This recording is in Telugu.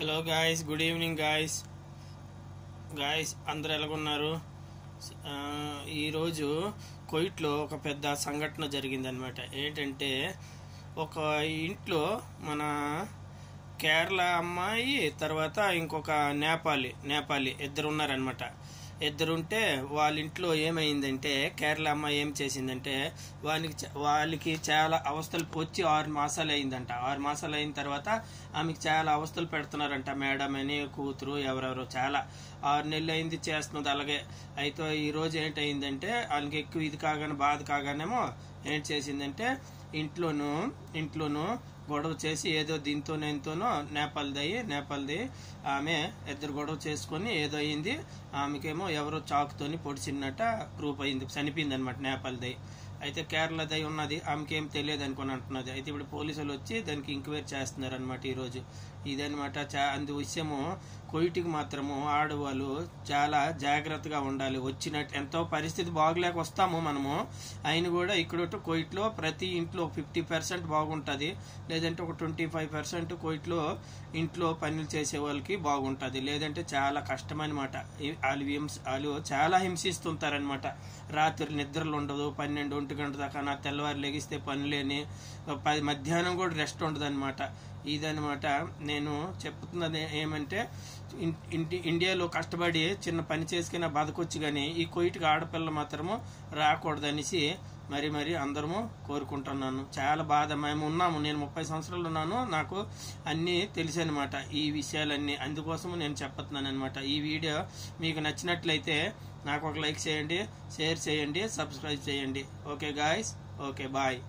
Hello guys, good evening guys అందరు ఎలాగున్నారు? ఈరోజు కోయిట్లో ఒక పెద్ద సంఘటన జరిగిందనమాట. ఏంటంటే ఒక ఇంట్లో మన కేరళ అమ్మాయి తర్వాత ఇంకొక నేపాలి ఇద్దరు ఉన్నారనమాట. ఇద్దరుంటే వాళ్ళ ఇంట్లో ఏమైందంటే కేరళ అమ్మాయి ఏం చేసిందంటే వాళ్ళకి చాలా అవస్థలు వచ్చి 6 మాసాలు అయిందంట. 6 మాసాలు అయిన తర్వాత ఆమెకి చాలా అవస్థలు పెడుతున్నారంట. మేడం అని కూతురు ఎవరెవరో చాలా 6 నెలలు అయింది చేస్తున్నది అలాగే. అయితే ఈరోజు ఏంటయిందంటే వాళ్ళకి ఎక్కువ ఇది కాగానే బాధ కాగానేమో ఏం చేసిందంటే ఇంట్లోనూ గొడవ చేసి ఏదో దీంతోనో నేపాల్ది ఆమె ఇద్దరు గొడవ చేసుకొని ఏదో అయింది. ఆమెకేమో ఎవరో చాకుతోని పొడిచినట్ట ప్రూఫ్ అయింది, చనిపోయింది అనమాట నేపాల్ది. అయితే కేరళ దయ ఉన్నది, ఆమెకేం తెలియదు అనుకుని అంటున్నది. అయితే ఇప్పుడు పోలీసులు వచ్చి దానికి ఎంక్వైరీ చేస్తున్నారు అనమాట ఈరోజు. ఇదనమాట అందు విషయము. కోయిటికి మాత్రము ఆడవాళ్ళు చాలా జాగ్రత్తగా ఉండాలి. వచ్చినట్టు ఎంతో పరిస్థితి బాగలేక వస్తాము మనము, అయిన కూడా ఇక్కడ కోయిట్లో ప్రతి ఇంట్లో 50% బాగుంటుంది, లేదంటే ఒక 25% కోయిట్లో ఇంట్లో పనులు చేసే వాళ్ళకి బాగుంటుంది, లేదంటే చాలా కష్టం అనమాట. వాళ్ళు చాలా హింసిస్తుంటారనమాట. రాత్రి నిద్రలు ఉండదు, 12-1 గంట దాకా. నా తెల్లవారు లెగిస్తే పనులేని, మధ్యాహ్నం కూడా రెస్ట్ ఉండదు అనమాట. ఇదనమాట నేను చెప్తున్నది. ఏమంటే ఇండియాలో కష్టపడి చిన్న పని చేసుకుని బతకొచ్చు, కానీ ఈ కోయిటికి ఆడపిల్ల మాత్రము రాకూడదనేసి మరి అందరము కోరుకుంటున్నాను. చాలా బాధ. మేము ఉన్నాము, నేను 30 సంవత్సరాలు ఉన్నాను, నాకు అన్నీ తెలుసు అనమాట ఈ విషయాలన్నీ. అందుకోసము నేను చెప్తున్నాను అనమాట. ఈ వీడియో మీకు నచ్చినట్లయితే నాకు ఒక లైక్ చేయండి, షేర్ చేయండి, సబ్స్క్రైబ్ చేయండి. Okay guys, okay bye.